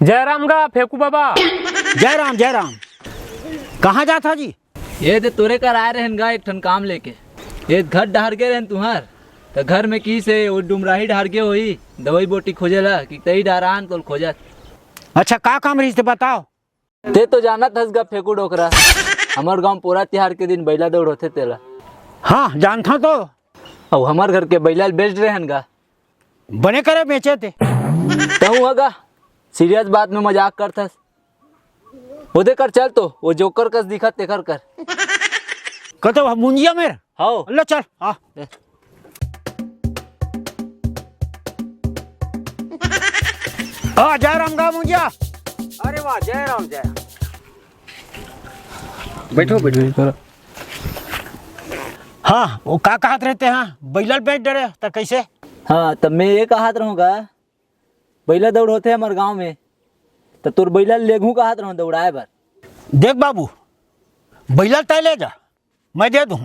जय राम गा फेकू बाबा। जय राम जय राम। कहाँ जाता जी? ये तो तोरे कर आए रहन गा एक ठन काम लेके। ये घर डहर के रहन तुम्हार तो घर में की से वो डुमराही डहर के होई दवाई बोटी खोजेला कि तई डरान तो खोजत। अच्छा का काम रही थे बताओ। ते तो जानत हस गा फेकू डोकरा हमार गांव पूरा त्योहार के दिन बैला दौड़ होते तेला। हाँ जानता तो। और हमार घर के बैला बेच रहन गा बने करे बेचे थे कहूँ हगा सीरियस बात में मजाक करथस। वो दे कर चल तो वो जोकर कस दिखत तेकर कर कतो मुंजिया मेरे। हाओ अल्लाह चल आ। जय राम गा मुंजिया। अरे वाह जय राम जय राम। बैठो बैठो। हाँ वो का कहत रहते हैं बैलल बेच डरे तो कैसे? हाँ तब मैं ये कहत रहूँगा बैला दौड़ होते हमारे गांव में तो तोर बैला लेगू कहत रहूँ दौड़ाए बर। देख बाबू बैलल तय ले जा मैं दे दूँ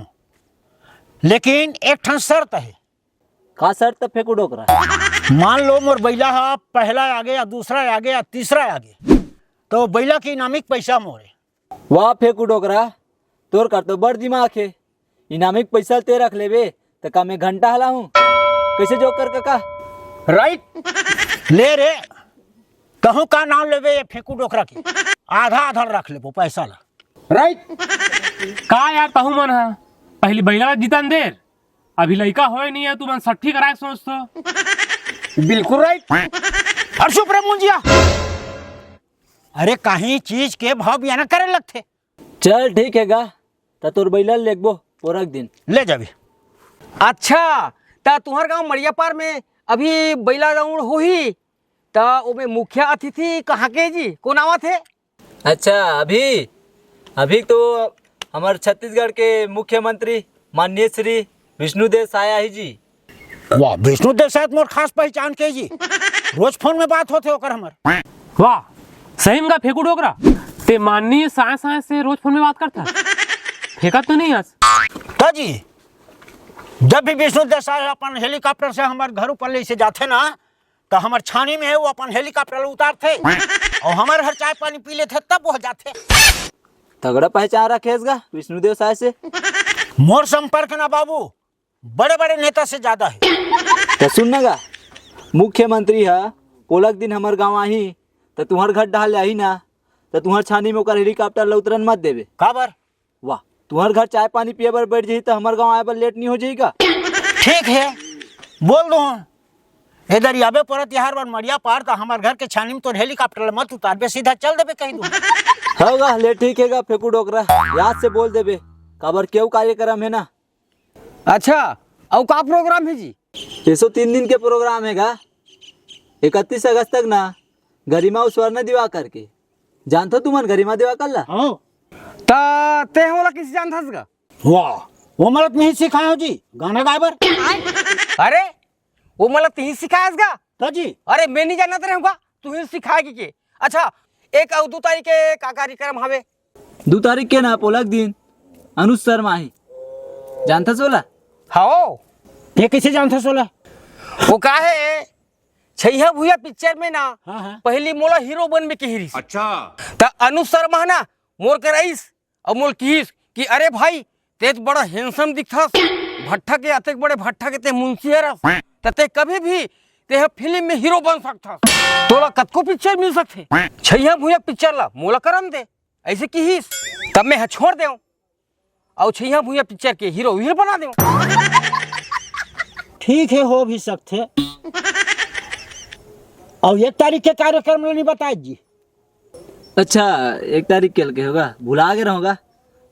लेकिन एक ठन शर्त है। का सर तब फेंकू डोकरा। मान लो मोर बैला है पहला आगे या दूसरा आगे या तीसरा आगे तो बैला की इनामिक पैसा मोरे। वाह फेंकू डोकरा तोर कर तो बड़ दिमाग है। इनामिक पैसा ते रख लेबे तो का मैं घंटा हला हूँ कैसे जोकर का राइट ले रे कहूँ का नाम लेवे ये फेंकू डोकरा की आधा आधा रख ले पैसा ला। राइट का यार तहु मन है पहली बैला जीतन देर अभी लड़का होए नहीं है तू मन 60 कराए सोच तो। बिल्कुल राइट। और चुप रे मुंजिया। अरे कहीं चीज के भाव बयान करे लगते। चल ठीक है गा तो तोर बैला लेगबो पोरक दिन ले जाबी। अच्छा ता तुम्हार गांव मरिया पार में अभी बैला दौड़ हो ही ता ओमे मुख्य अतिथि कहाँ के जी कौन आवा थे? अच्छा अभी अभी तो हमारे छत्तीसगढ़ के मुख्यमंत्री माननीय श्री विष्णुदेव साया ही जी। वाह विष्णुदेव शायद मोर खास पहचान के जी रोज फोन में बात होते होकर हमर। वाह सही में गा फेकू डोकरा ते माननीय साय साय से रोज फोन में बात करता फेंका तो नहीं आज तो जी जब भी विष्णुदेव साहब अपन हेलीकॉप्टर से हमारे घर ऊपर ले से जाते ना तो हमारे छानी में है वो अपन हेलीकॉप्टर उतारते और हमारे हर चाय पानी पी लेते तब वो जाते। तगड़ा पहचान रखेस गा विष्णुदेव साय से। मोर संपर्क ना बाबू बड़े बड़े नेता से ज्यादा है। तो सुन गा मुख्यमंत्री है पोलक दिन हमार गाँव आई तो तुम्हार घर डाल आई ना तो तुम्हार छानी में ओकर हेलीकॉप्टर ला उतरन मत देवे। काबर? वाह तुम्हार घर चाय पानी पिए बर बैठ जाई तो हमार गाँव आए बर लेट नहीं हो जाएगा। ठीक है बोल दो इधर याबे परत यार बार मरिया पार तो हमारे घर के छानी में तो हेलीकॉप्टर मत उतार बे सीधा चल देबे कहीं दूर। होगा ले ठीक है गा फेंकू डोकरा याद से बोल देबे काबर केव कार्यक्रम है ना। अच्छा और का प्रोग्राम है जी? 103 दिन के प्रोग्राम है गा 31 अगस्त तक ना गरिमा स्वर्ण दिवाकर के जानते तुमन गरिमा दिवाकर ला। ता ते होला किसी जानथस गा? वाह वो मलत नहीं सिखाए हो जी गाना गायबर। अरे वो मतलब तू ही सिखाएस गा? तो जी अरे मैं नहीं जानत रहूँगा तू ही सिखाएगी के। अच्छा एक और 2 तारीख के का कार्यक्रम हवे? 2 तारीख के ना पोलक दिन अनुज शर्मा ही जानता सोला। हाँ ये किसे जानता सोला? वो का है छैया भूया पिक्चर में ना हाँ। पहली मोला हीरो बनबे के हिरिस। अच्छा ता अनुज शर्मा ना मोर के रईस और मोल किहिस कि अरे भाई तेज बड़ा हैंडसम दिखथस भट्टा के अतेक बड़े भट्टा के ते मुंशी हरस ते कभी भी ते फिल्म में हीरो बन सकथस तोला कतको पिक्चर मिल सकथे। छैया भूया पिक्चर ला मोला करम दे ऐसे किहिस तब मैं छोड़ देऊं और छैया भूया पिक्चर के हीरो बना देऊं। ठीक है हो भी सकते। और 1 तारीख के कार्यक्रम नहीं बताए जी? अच्छा 1 तारीख के होगा भुला गए होगा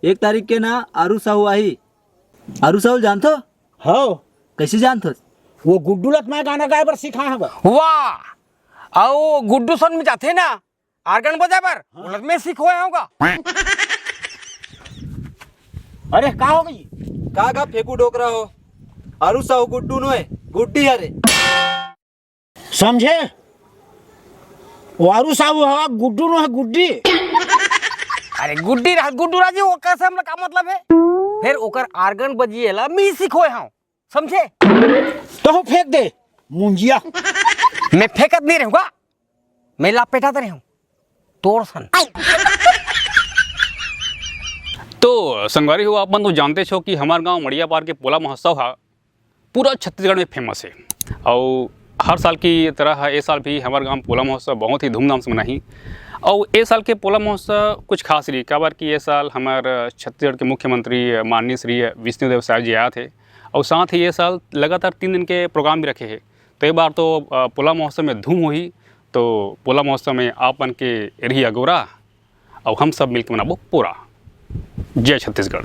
1 तारीख के ना आरू साहू आई। आरू साहू जानतो? हो कैसे जानतो? वो गुड्डू लत मैं गाना गाए बर सिखाए हवा। वाह आओ गुड्डू सन में जाते ना आर्गन बजाए बर उलट में सिखवाया होगा। अरे का हो गई? का फेंकू डोकरा हो आरू साहू गुड्डू नो है गुड्डी अरे समझे वारू साहब हवा गुड्डू नो है गुड्डी। अरे गुड्डू राजी वो कैसे हमला का मतलब है फिर ओकर आर्गन बजिएला मी सिखोए हां समझे। तो फेंक दे मुंजिया। मैं फेंकत नहीं रहूंगा मैं लापेटा दे रहा हूँ तोड़ सन। तो संगवारी हो, आप मन तो जानते छो कि हमारे गांव मड़िया पार के पोला महोत्सव है पूरा छत्तीसगढ़ में फेमस है। और हर साल की तरह ये साल भी हमारे गांव पोला महोत्सव बहुत ही धूमधाम से मनाही। और ये साल के पोला महोत्सव कुछ खास रही, क्या बार कि ये साल हमारे छत्तीसगढ़ के मुख्यमंत्री माननीय श्री विष्णुदेव साय जी आए थे। और साथ ही ये साल लगातार 3 दिन के प्रोग्राम भी रखे हैं। तो एक बार तो पोला महोत्सव में धूम हुई। तो पोला महोत्सव में आप बन के रही अगोरा और हम सब मिलकर मनाबो पूरा। जय छत्तीसगढ़।